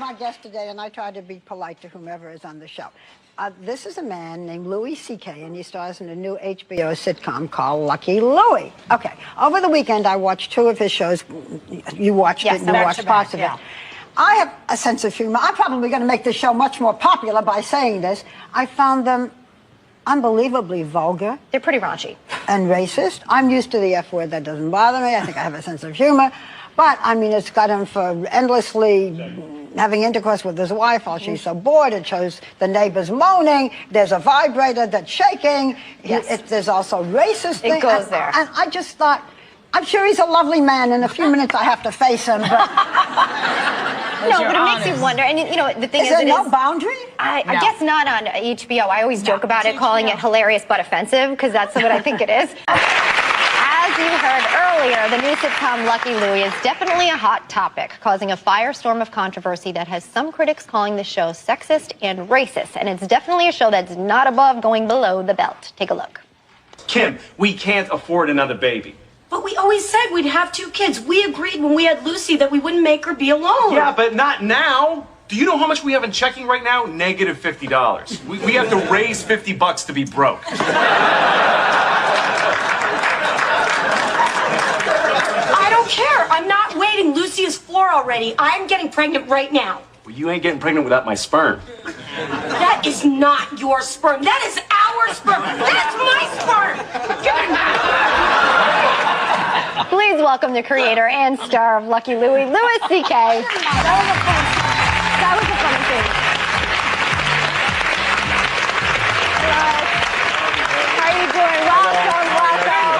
my guest today, and I try to be polite to whomever is on the show. This is a man named Louis C.K., and he stars in a new HBO sitcom called Lucky Louie. Okay, over the weekend I watched 2 of his shows. You watched it, and you watched parts of it. I have a sense of humor. I'm probably going to make this show much more popular by saying this. I found them unbelievably vulgar. They're pretty raunchy. And racist. I'm used to the F word. That doesn't bother me. I think I have a sense of humor. But, I mean, it's got him for endlessly having intercourse with his wife while she's so bored. It shows the neighbors moaning. There's a vibrator that's shaking. Yes. There's also racist things. It goes there. And I just thought, I'm sure he's a lovely man. In a few minutes, I have to face him. But no, but it makes you wonder. And, you know, the thing is... Is there no boundary? I guess not on HBO. I always joke about it, calling it hilarious but offensive, because that's what I think it is. As you heard earlier, the new sitcom Lucky Louie is definitely a hot topic, causing a firestorm of controversy that has some critics calling the show sexist and racist. And it's definitely a show that's not above going below the belt. Take a look. Kim, we can't afford another baby. But we always said we'd have 2 kids. We agreed when we had Lucy that we wouldn't make her be alone. Yeah, but not now. Do you know how much we have in checking right now? Negative $50. We have to raise $50 to be broke. I don't care. I'm not waiting. Lucy is 4 already. I'm getting pregnant right now. Well, you ain't getting pregnant without my sperm. That is not your sperm. That is our sperm. That's my sperm. Please welcome the creator and star of Lucky Louie, Louis C.K. That was a funny thing. How are you doing? Welcome, welcome.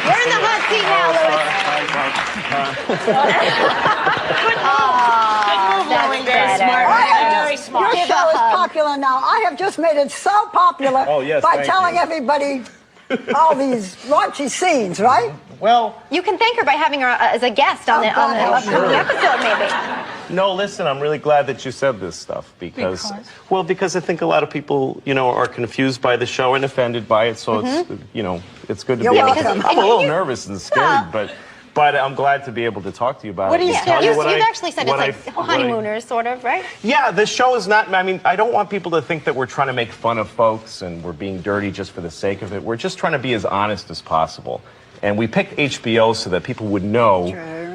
You're in the hot seat now, Louis. That's better. Very smart. Your show is popular now. I have just made it so popular by telling everybody all these raunchy scenes, right? Well, you can thank her by having her as a guest on the upcoming episode, maybe. No, listen, I'm really glad that you said this stuff because I think a lot of people, you know, are confused by the show and offended by it. So it's, you know, it's good to be able to. I'm a little nervous and scared, but I'm glad to be able to talk to you about it. You've actually said it's like honeymooners, sort of, right? Yeah, the show is not, I mean, I don't want people to think that we're trying to make fun of folks and we're being dirty just for the sake of it. We're just trying to be as honest as possible. And we picked HBO so that people would know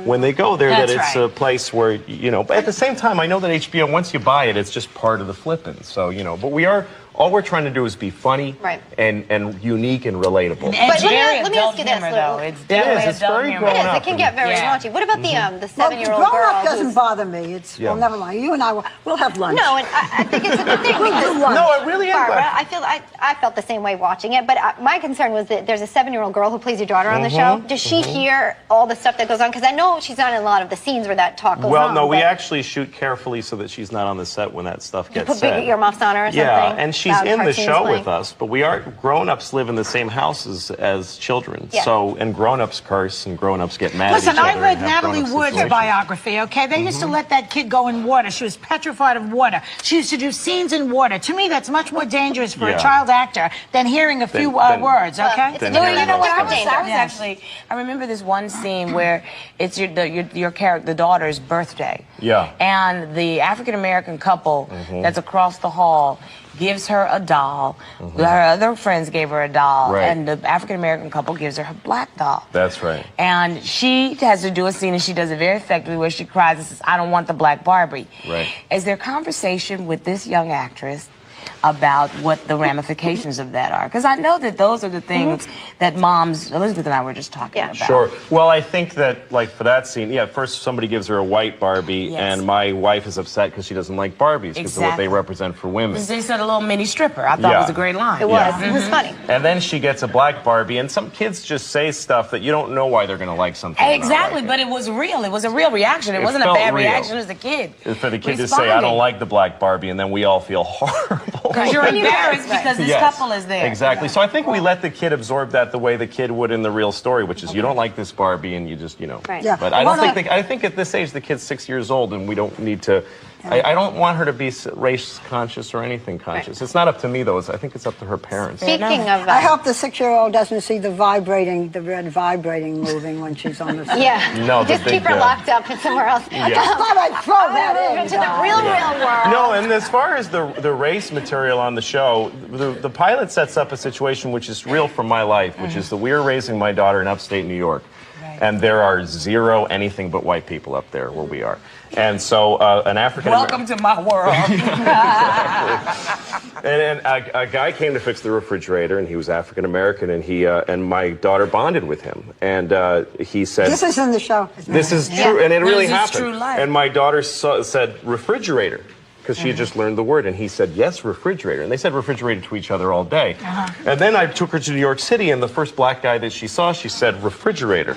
when they go there that it's a place where, you know, but at the same time, I know that HBO, once you buy it, it's just part of the flipping. So, you know, but all we're trying to do is be funny and unique and relatable. But let me ask you this, though. It's definitely it's very grown up. It can get very raunchy. What about the 7-year-old girl? girl? Grown up doesn't bother me. It's well, never mind. You and I we'll have lunch. No, and I think it's a good thing because no, it really is. Barbara, I felt the same way watching it. But my concern was that there's a 7-year-old girl who plays your daughter on the show. Does she hear all the stuff that goes on? Because I know she's not in a lot of the scenes where that talk goes on. Well, no, we actually shoot carefully so that she's not on the set when that stuff gets said. You put big earmuffs on her or something? Yeah, and she's in the show with us, but we are grown-ups live in the same houses as children. So, and grown-ups curse and grown-ups get mad at each other. Listen, I read Natalie Wood's biography, okay? They used to let that kid go in water. She was petrified of water. She used to do scenes in water. To me, that's much more dangerous for a child actor than hearing a few words, okay? You know what? I remember this one scene where it's your character, the daughter's birthday. Yeah. And the African-American couple that's across the hall gives her a doll. Her other friends gave her a doll. And the African-American couple gives her black doll. That's right. And she has to do a scene, and she does it very effectively, where she cries and says, "I don't want the black Barbie." Right. Is there conversation with this young actress about what the ramifications of that are? Because I know that those are the things that moms, Elizabeth and I were just talking about. Sure. Well, I think that, like, for that scene, first somebody gives her a white Barbie, and my wife is upset because she doesn't like Barbies because of what they represent for women. They said a little mini stripper. I thought it was a great line. It was. It was funny. And then she gets a black Barbie, and some kids just say stuff that you don't know why they're going to like something. Exactly, but it was real. It was a real reaction. It wasn't a bad reaction as a kid. For the kid to say, "I don't like the black Barbie," and then we all feel horrible. Because you're embarrassed because this couple is there. Exactly. So I think we let the kid absorb that the way the kid would in the real story, which is you don't like this Barbie and you just, you know. Yeah. But I don't think, I think at this age the kid's 6 years old and we don't need to I don't want her to be race conscious or anything conscious. It's not up to me, though. I think it's up to her parents. Speaking of I hope the 6-year-old doesn't see the red vibrating moving when she's on the yeah. No, just keep her locked up somewhere else. I just thought I'd throw that into the real world. No, and as far as the race material on the show, the pilot sets up a situation which is real from my life, which is that we are raising my daughter in upstate New York. And there are zero anything but white people up there where we are. And so an African... Welcome to my world. and a guy came to fix the refrigerator, and he was African American, and he and my daughter bonded with him. And he said... This is in the show. This is true, and it really happened. True life. And my daughter said refrigerator, because she had just learned the word, and he said, yes, refrigerator. And they said refrigerator to each other all day. And then I took her to New York City, and the first black guy that she saw, she said refrigerator.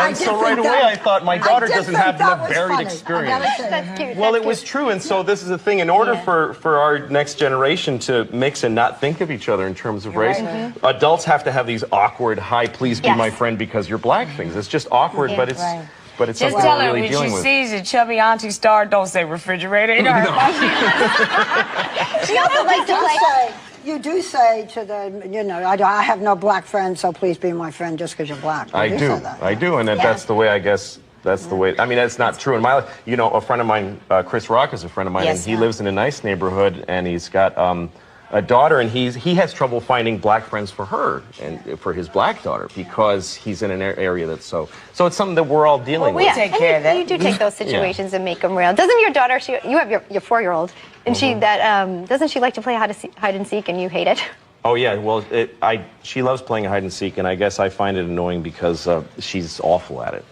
And so right away I thought, my daughter doesn't have enough varied experience. That's cute. Well, it was true, and so this is the thing. In order for our next generation to mix and not think of each other in terms of race, adults have to have these awkward, hi, please be my friend because you're black things. It's just awkward, but it's... But it's just something tell we're her really when dealing she with. sees a chubby auntie star, don't say refrigerator. You know, She also likes to play. You do say to the, you know, I have no black friends, so please be my friend just because you're black. I do, and that's the way, I guess. That's the way. I mean, that's not true in my life. You know, a friend of mine, Chris Rock, is a friend of mine, and he lives in a nice neighborhood, and he's got a daughter, and he has trouble finding black friends for her and for his black daughter because he's in an area that's so it's something that we're all dealing with. We take care of that. You do take those situations and make them real. Doesn't your daughter? You have your 4-year-old, and she doesn't she like to play hide and seek, and you hate it? Oh yeah, well, she loves playing hide and seek, and I guess I find it annoying because she's awful at it.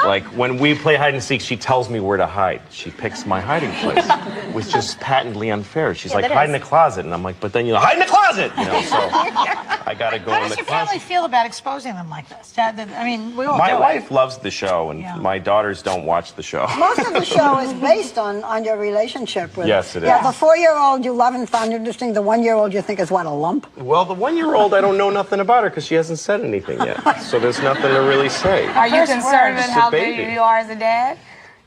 Like, when we play hide and seek, she tells me where to hide. She picks my hiding place, which is patently unfair. She's like, hide in the closet. And I'm like, but then you hide in the closet! You know, so I gotta go in the closet. How does your family feel about exposing them like this? I mean, we all My do wife loves the show, and my daughters don't watch the show. Most of the show is based on your relationship with... Yes, it is. Yeah, the 4-year-old you love and find interesting. The 1-year-old you think is, what, a lump? Well, the 1-year-old, I don't know nothing about her because she hasn't said anything yet. So there's nothing to really say. Are you concerned with how big you are as a dad?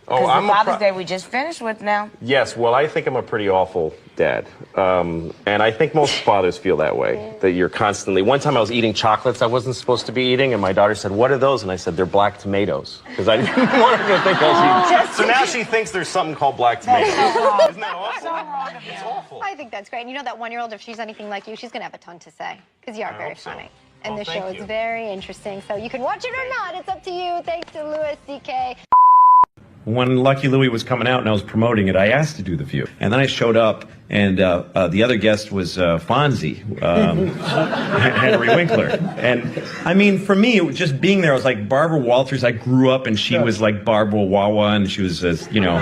Oh, I'm Father's Day we just finished with now. Yes, well, I think I'm a pretty awful dad. And I think most fathers feel that way, that you're constantly... One time I was eating chocolates I wasn't supposed to be eating, and my daughter said, what are those? And I said, they're black tomatoes. Because I didn't want her to think I was eating... So now she thinks there's something called black tomatoes. Isn't that awful? It's awful. I think that's great. And you know that 1-year-old, if she's anything like you, she's going to have a ton to say, because you are very funny. And the show is very interesting. So you can watch it or not. It's up to you. Thanks to Louis C.K. When Lucky Louie was coming out and I was promoting it, I asked to do The View. And then I showed up, and the other guest was Fonzie, Henry Winkler. And, I mean, for me, it was just being there, I was like Barbara Walters. I grew up, and she was like Barbara Wawa, and she was, you know,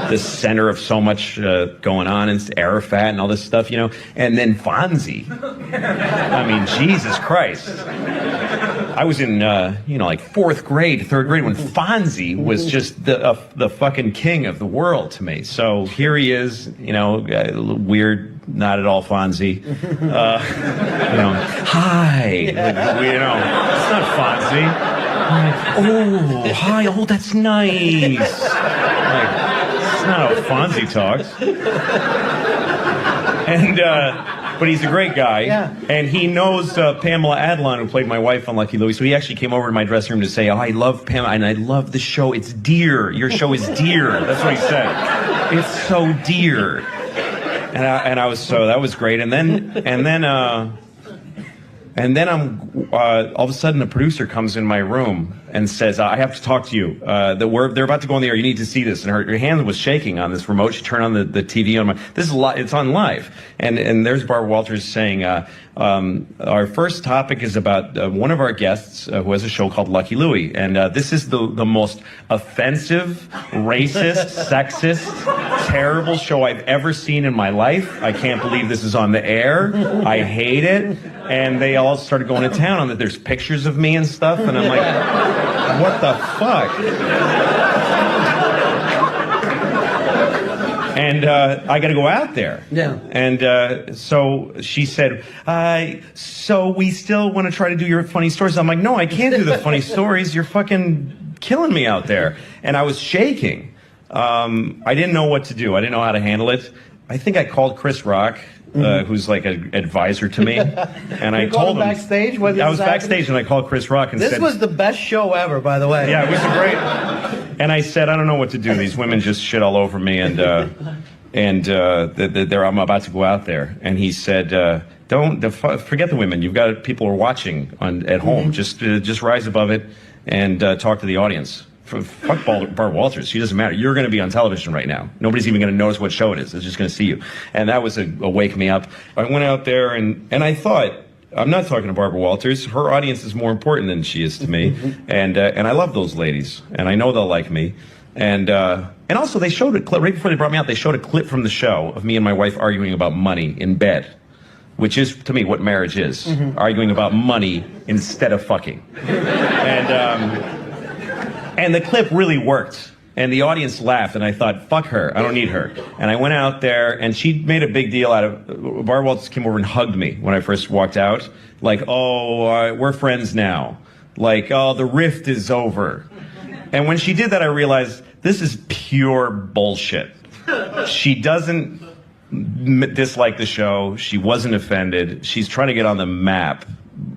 the center of so much going on, and Arafat and all this stuff, you know. And then Fonzie. I mean, Jesus Christ. I was in, you know, like 4th grade, 3rd grade, when Fonzie was just the fucking king of the world to me. So here he is, you know, weird, not at all Fonzie. You know, hi. You know, it's not Fonzie. Oh, hi. Oh, that's nice. Like, it's not how Fonzie talks. And, but he's a great guy, and he knows Pamela Adlon, who played my wife on Lucky Louie, so he actually came over to my dressing room to say, oh, I love Pamela, and I love the show, it's dear, your show is dear, that's what he said, it's so dear, and I was, so that was great, and then I'm, all of a sudden the producer comes in my room and says, I have to talk to you. They're about to go on the air. You need to see this. And her hand was shaking on this remote. She turned on the TV on my, this is it's on live. And there's Barbara Walters saying, our first topic is about one of our guests who has a show called Lucky Louie. And this is the most offensive, racist, sexist, terrible show I've ever seen in my life. I can't believe this is on the air. I hate it. And they all started going to town on that. There's pictures of me and stuff. And I'm like, what the fuck? And I got to go out there. Yeah. And so she said, so we still want to try to do your funny stories. I'm like, no, I can't do the funny stories. You're fucking killing me out there. And I was shaking. I didn't know what to do. I didn't know how to handle it. I think I called Chris Rock, who's like an advisor to me, and I told him backstage. I was backstage, and I called Chris Rock and said, "This was the best show ever, by the way." Yeah, it was great. And I said, "I don't know what to do. These women just shit all over me, and I'm about to go out there." And he said, forget the women. You've got people who are watching at home. Just rise above it and talk to the audience. Fuck Barbara Walters. She doesn't matter. You're going to be on television right now. Nobody's even going to notice what show it is. They're just going to see you. And that was a wake me up. I went out there and I thought, I'm not talking to Barbara Walters. Her audience is more important than she is to me. And I love those ladies. And I know they'll like me. And also they showed a clip, right before they brought me out, they showed a clip from the show of me and my wife arguing about money in bed. Which is, to me, what marriage is. Arguing about money instead of fucking. And the clip really worked. And the audience laughed, and I thought, fuck her, I don't need her. And I went out there, and she made a big deal out of, Barbara Walters came over and hugged me when I first walked out. Like, oh, we're friends now. Like, oh, the rift is over. And when she did that, I realized, this is pure bullshit. She doesn't dislike the show. She wasn't offended. She's trying to get on the map.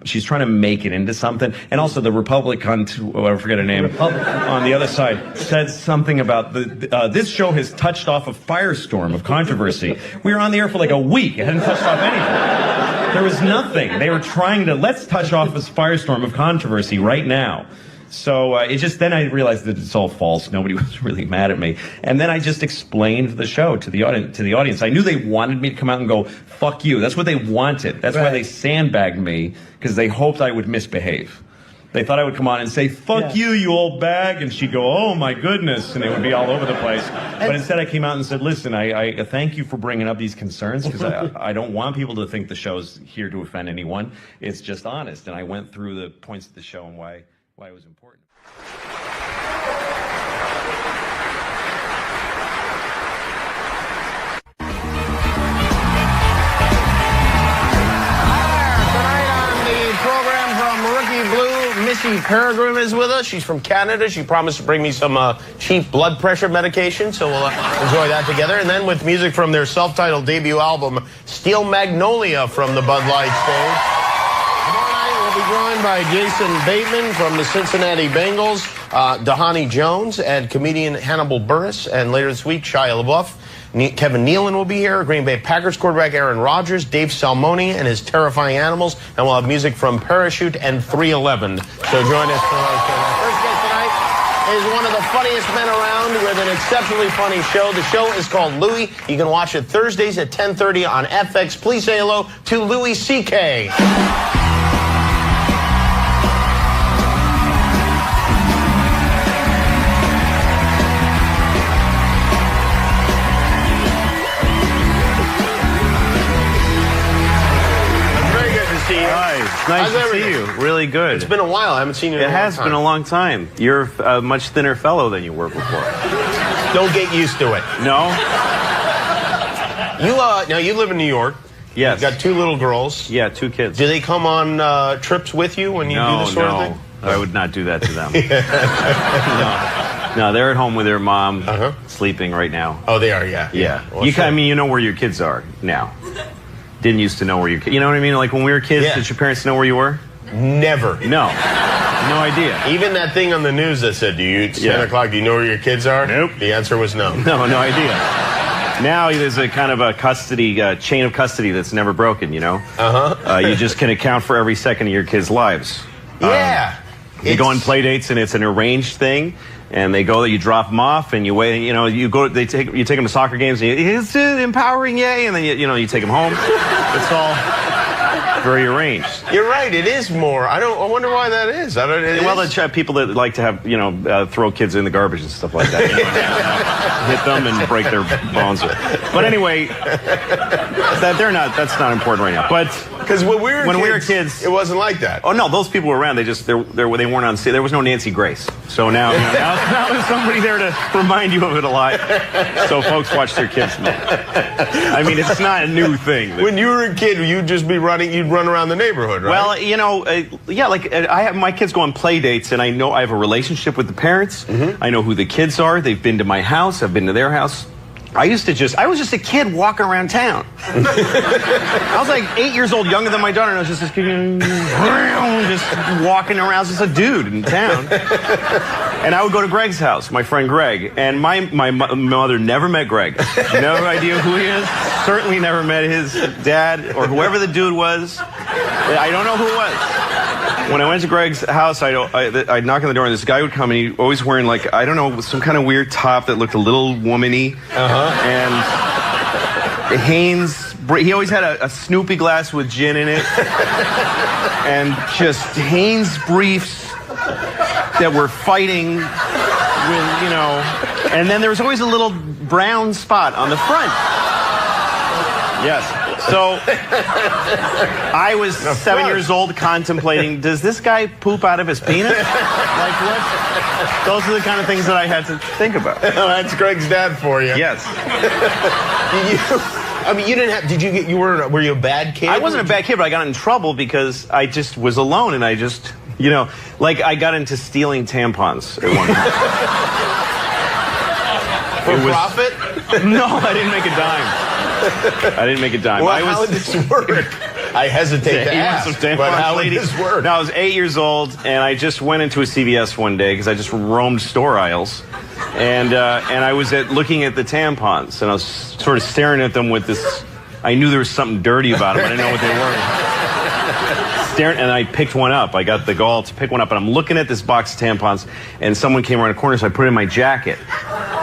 She's trying to make it into something. And also the Republican, I forget her name, on the other side, said something about this show has touched off a firestorm of controversy. We were on the air for like a week. It hadn't touched off anything. There was nothing. They were trying to, let's touch off this firestorm of controversy right now. So then I realized that it's all false. Nobody was really mad at me. And then I just explained the show to the audience. I knew they wanted me to come out and go, fuck you. That's what they wanted. That's why they sandbagged me, because they hoped I would misbehave. They thought I would come on and say, fuck you, you old bag. And she'd go, oh my goodness. And it would be all over the place. But instead I came out and said, listen, I thank you for bringing up these concerns, because I don't want people to think the show's here to offend anyone. It's just honest. And I went through the points of the show and why it was important. Missy Peregrine is with us. She's from Canada. She promised to bring me some cheap blood pressure medication, so we'll enjoy that together. And then with music from their self-titled debut album, Steel Magnolia from the Bud Light stage. Tomorrow night we'll be joined by Jason Bateman from the Cincinnati Bengals, Dahani Jones, and comedian Hannibal Buress. And later this week, Shia LaBeouf. Kevin Nealon will be here, Green Bay Packers quarterback Aaron Rodgers, Dave Salmoni and his Terrifying Animals, and we'll have music from Parachute and 311. So join us for our first guest tonight is one of the funniest men around with an exceptionally funny show. The show is called Louie. You can watch it Thursdays at 10:30 on FX. Please say hello to Louis C.K. Nice to see you. Really good. It's been a while. I haven't seen you in a long time. It has been a long time. You're a much thinner fellow than you were before. Don't get used to it. No? Now you live in New York. Yes. You've got 2 little girls. Yeah, 2 kids. Do they come on trips with you when you do this sort of thing? No, I would not do that to them. No, they're at home with their mom, sleeping right now. Oh, they are, yeah. Yeah. Well, you know where your kids are now. Didn't used to know where your kids... You know what I mean? Like when we were kids, did your parents know where you were? Never. No. No idea. Even that thing on the news that said, it's 10 o'clock, do you know where your kids are? Nope. The answer was no. No idea. Now there's a kind of a custody, chain of custody that's never broken, you know? You just can account for every second of your kids' lives. Yeah. You go on play dates and it's an arranged thing. And they go, you drop them off, and you wait. You know, you take them to soccer games. And it's empowering, yay! And then you take them home. It's all very arranged. You're right. It is more. I wonder why that is. The people that like to have throw kids in the garbage and stuff like that. Hit them and break their bones. But anyway, that's not important right now. But Because when we were kids, it wasn't like that. Oh no, those people were around. They weren't on stage. There was no Nancy Grace. So now, now there's somebody there to remind you of it a lot. So folks watch their kids more. I mean, it's not a new thing. When you were a kid, you'd just be running. You'd run around the neighborhood, right? Well, you know, yeah. Like I have my kids go on play dates, and I know I have a relationship with the parents. I know who the kids are. They've been to my house. I've been to their house. I was just a kid walking around town. I was like 8 years old, younger than my daughter, and I was just this kid, just walking around. I was just a dude in town. And I would go to Greg's house, my friend Greg, and my mother never met Greg. No idea who he is. Certainly never met his dad or whoever the dude was. I don't know who it was. When I went to Greg's house, I'd knock on the door, and this guy would come, and he always wearing, like, I don't know, some kind of weird top that looked a little womany. And Hanes, he always had a Snoopy glass with gin in it. And just Hanes briefs that were fighting with, you know, and then there was always a little brown spot on the front. Yes. So I was 7 years old contemplating, does this guy poop out of his penis? Like what? Those are the kind of things that I had to think about. That's Greg's dad for you. Yes. I mean, you didn't have, were you a bad kid? I wasn't a bad kid, but I got in trouble because I just was alone and I just, you know, like I got into stealing tampons at one point. For profit? No, I didn't make a dime. I didn't make a dime. Well, how did this work? I hesitate to ask, but how did this work? No, I was 8 years old, and I just went into a CVS one day because I just roamed store aisles, and I was looking at the tampons, and I was sort of staring at them with this. I knew there was something dirty about them. I didn't know what they were. Staring, and I picked one up. I got the gall to pick one up, and I'm looking at this box of tampons, and someone came around the corner, so I put it in my jacket,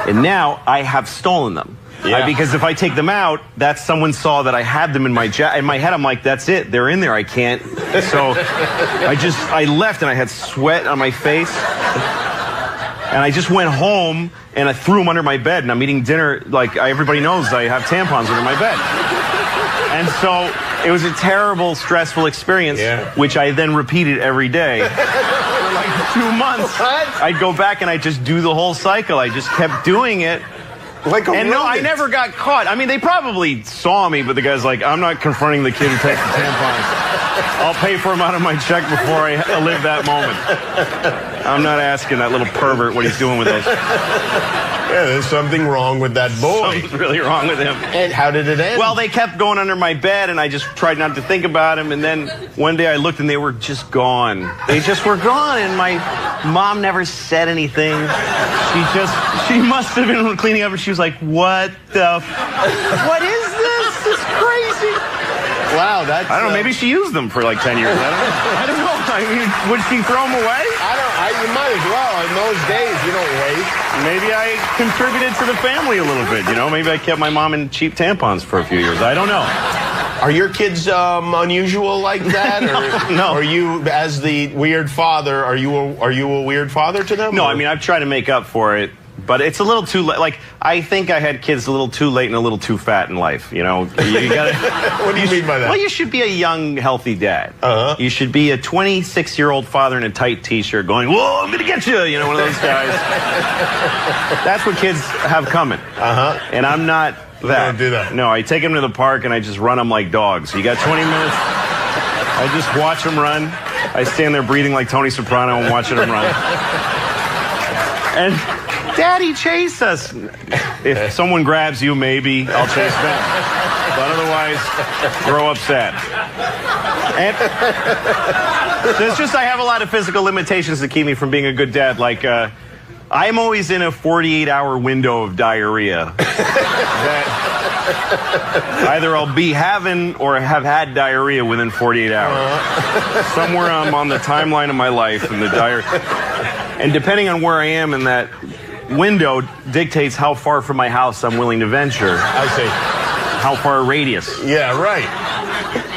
and now I have stolen them. Yeah. Because if I take them out, someone saw that I had them in my jacket. In my head, I'm like, that's it. They're in there. I can't. So I left, and I had sweat on my face. And I just went home, and I threw them under my bed. And I'm eating dinner. Like, everybody knows I have tampons under my bed. And so it was a terrible, stressful experience, which I then repeated every day. For like 2 months. What? I'd go back, and I'd just do the whole cycle. I just kept doing it. And no, I never got caught. I mean, they probably saw me, but the guy's like, I'm not confronting the kid who takes the tampons. I'll pay for him out of my check before I live that moment. I'm not asking that little pervert what he's doing with those. Yeah, there's something wrong with that boy. Something's really wrong with him. And how did it end? Well, they kept going under my bed, and I just tried not to think about him. And then one day I looked, and they were just gone. They just were gone, and my mom never said anything. She must have been cleaning up, and she was like, what is this? This is crazy. Wow, that's... I don't know, maybe she used them for like 10 years. I don't know. I mean, would she throw them away? You might as well. In those days, you don't waste. Maybe I contributed to the family a little bit, you know? Maybe I kept my mom in cheap tampons for a few years. I don't know. Are your kids unusual like that? Or, no. Are you, as the weird father, are you a weird father to them? No, or? I mean, I've tried to make up for it. But it's a little too late. Like, I think I had kids a little too late and a little too fat in life. You know, you gotta. What do you mean by that? Well, you should be a young, healthy dad. You should be a 26-year-old father in a tight T-shirt going, "Whoa, I'm gonna get you!" You know, one of those guys. That's what kids have coming. And I'm not that. You don't do that. No, I take them to the park and I just run them like dogs. You got 20 minutes. I just watch them run. I stand there breathing like Tony Soprano and watching them run. And Daddy, chase us. If someone grabs you, maybe I'll chase them. But otherwise, grow up sad. And there's just, I have a lot of physical limitations that keep me from being a good dad. Like, I'm always in a 48-hour window of diarrhea. That either I'll be having or have had diarrhea within 48 hours. Somewhere I'm on the timeline of my life and the diarrhea. And depending on where I am in that window dictates how far from my house I'm willing to venture. I see. How far a radius. Yeah, right.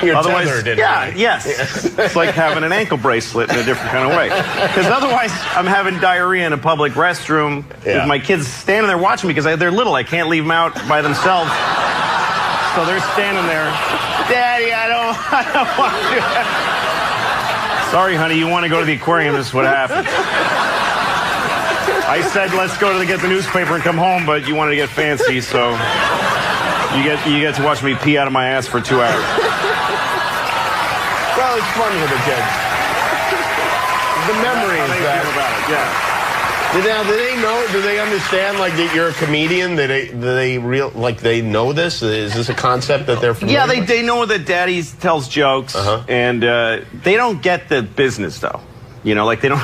You're otherwise, tethered, yes. It's like having an ankle bracelet in a different kind of way. Because otherwise, I'm having diarrhea in a public restroom with my kids standing there watching me because they're little. I can't leave them out by themselves. So they're standing there. Daddy, I don't I don't want to. Sorry, honey, you want to go to the aquarium, this is what happened. I said, let's go to get the newspaper and come home, but you wanted to get fancy, so you get to watch me pee out of my ass for 2 hours. Well, it's fun with the kids. The memories that about it, yeah. Now, do they know? Do they understand like that you're a comedian? Do they know this? Is this a concept that they're familiar with? They know that Daddy tells jokes, and they don't get the business though. You know, like they don't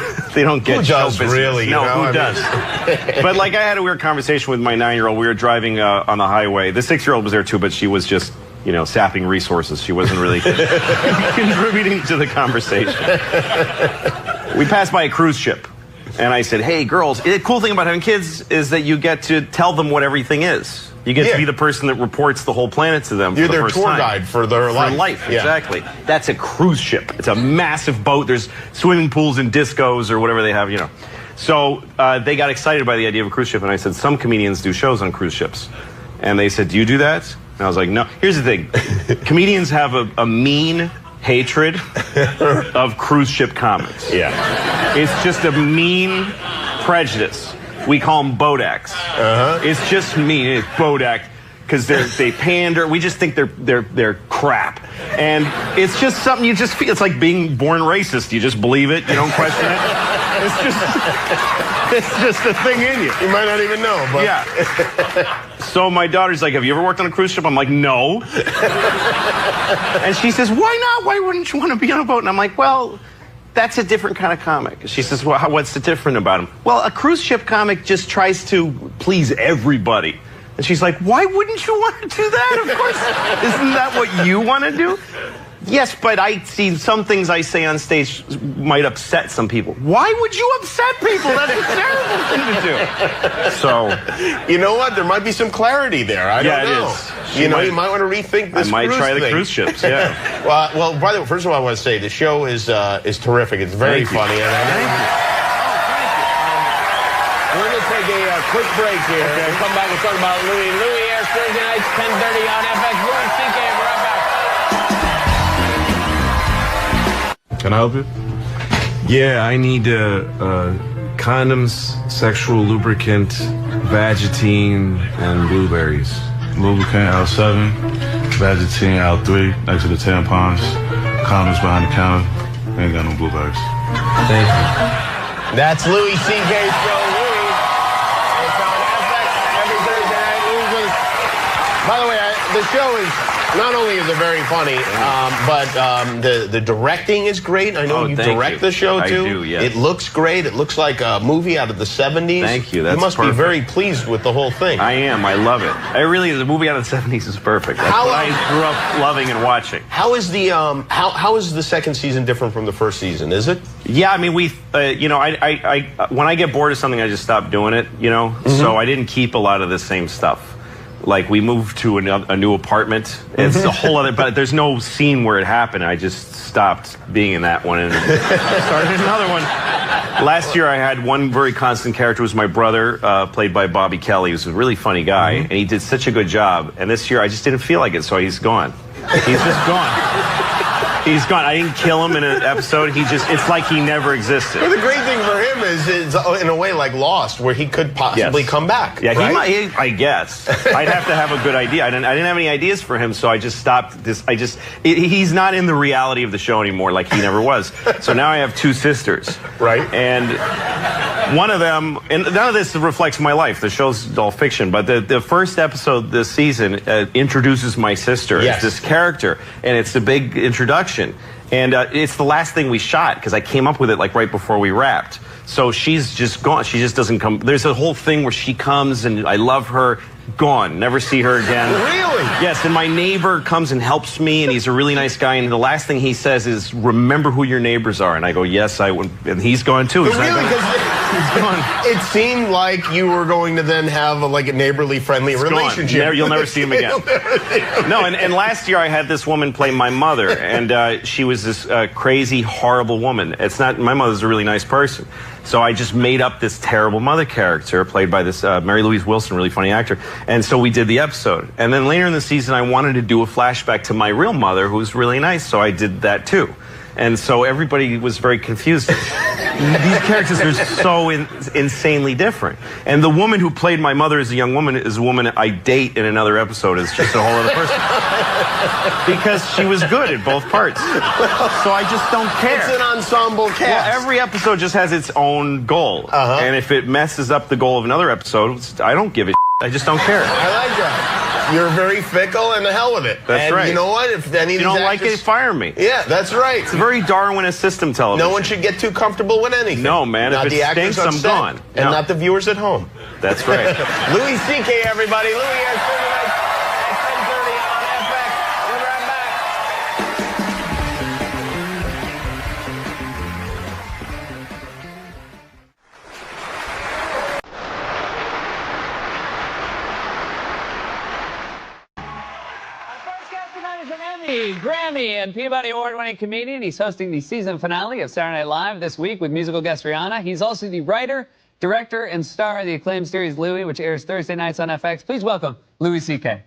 get who does business. Really? No, you know? who does? But like I had a weird conversation with my 9-year-old. We were driving on the highway. The 6-year-old was there too, but she was just, you know, sapping resources. She wasn't really contributing to the conversation. We passed by a cruise ship. And I said, hey, girls, the cool thing about having kids is that you get to tell them what everything is. You get to be the person that reports the whole planet to them. You're for the their first tour time. guide for their life. For life, yeah. Exactly. That's a cruise ship. It's a massive boat. There's swimming pools and discos or whatever they have, you know. So they got excited by the idea of a cruise ship. And I said, some comedians do shows on cruise ships. And they said, do you do that? And I was like, no. Here's the thing. Comedians have a mean hatred of cruise ship comics. Yeah. It's just a mean prejudice. We call them Bodaks. It's just mean. It's Bodak because they pander. We just think they're crap, and it's just something you just feel. It's like being born racist. You just believe it. You don't question it. It's just a thing in you. You might not even know. But yeah. So my daughter's like, have you ever worked on a cruise ship? I'm like, no. And she says, why not? Why wouldn't you want to be on a boat? And I'm like, well, that's a different kind of comic. She says, well, what's the different about him? Well, a cruise ship comic just tries to please everybody. And she's like, why wouldn't you want to do that? Of course. Isn't that what you want to do? Yes, but I see some things I say on stage might upset some people. Why would you upset people? That's a terrible thing to do. So, you know what? There might be some clarity there. I don't know. It is. You might want to rethink this. I might try the thing. cruise ships. Yeah. Well, by the way, first of all, I want to say the show is terrific. It's very funny. And Thank you. We're going to take a quick break here. Okay. We'll come back and talk about Louie. Louie airs Thursday nights, 10:30 on FX. Louie CK. We're right back. Can I help you? Yeah, I need condoms, sexual lubricant, Vagitine, and blueberries. Lubricant out 7, Vagitine out 3, next to the tampons, condoms behind the counter. Ain't got no blueberries. Thank you. That's Louie C.K. Show. Louie. It's on FX every Thursday night. Louie's with us. By the way, the show is, not only is it very funny, but the directing is great. I know you direct the show, too. I do, yes. It looks great. It looks like a movie out of the 70s. Thank you. That's You must perfect. be very pleased with the whole thing. I am. I love it. The movie out of the 70s is perfect. That's what I grew up loving and watching. How is the how is the second season different from the first season? Is it? Yeah, I mean, you know, I when I get bored of something, I just stop doing it, you know? So I didn't keep a lot of the same stuff. Like, we moved to a new apartment. It's a whole other, but there's no scene where it happened. I just stopped being in that one and started another one. Last year, I had one very constant character, was my brother, played by Bobby Kelly, who's a really funny guy, and he did such a good job. And this year, I just didn't feel like it, so he's gone. He's just gone. He's gone. I didn't kill him in an episode. It's like he never existed. But the great thing for him is in a way like Lost, where he could possibly come back. Yeah, right? he might, I guess. I'd have to have a good idea. I didn't have any ideas for him, so I just stopped this. He's not in the reality of the show anymore like he never was. So now I have 2 sisters. Right. And one of them, and none of this reflects my life. The show's all fiction, but the first episode this season introduces my sister as this character, and it's a big introduction. And it's the last thing we shot because I came up with it like right before we wrapped. So she's just gone. She just doesn't come. There's a whole thing where she comes and I love her. Gone. Never see her again. Really? Yes, and my neighbor comes and helps me, and he's a really nice guy, and the last thing he says is, remember who your neighbors are. And I go, yes, I would. And he's gone too. But really, because it seemed like you were going to then have a neighborly, friendly relationship. You'll never see him again. No, and last year I had this woman play my mother, and she was this crazy, horrible woman. My mother's a really nice person. So I just made up this terrible mother character played by this Mary Louise Wilson, really funny actor. And so we did the episode. And then later in the season, I wanted to do a flashback to my real mother, who was really nice, so I did that too. And so everybody was very confused. These characters are so insanely different. And the woman who played my mother as a young woman is a woman I date in another episode as just a whole other person. Because she was good at both parts. So I just don't care. It's an ensemble cast. Well, every episode just has its own goal. And if it messes up the goal of another episode, I don't give a shit. I just don't care. I like that. You're very fickle, and the hell with it. That's right. You know what? If any of you these don't like it, fire me. Yeah, that's right. It's a very Darwinist system television. No one should get too comfortable with anything. No, man. Not if the it actors stinks, on I'm set, gone. And No. not the viewers at home. That's right. Louis C.K., everybody. Louis has tonight at 10:30 on FX. We'll be right back. Grammy and Peabody Award-winning comedian. He's hosting the season finale of Saturday Night Live this week with musical guest Rihanna. He's also the writer, director, and star of the acclaimed series Louie, which airs Thursday nights on FX. Please welcome Louis C.K.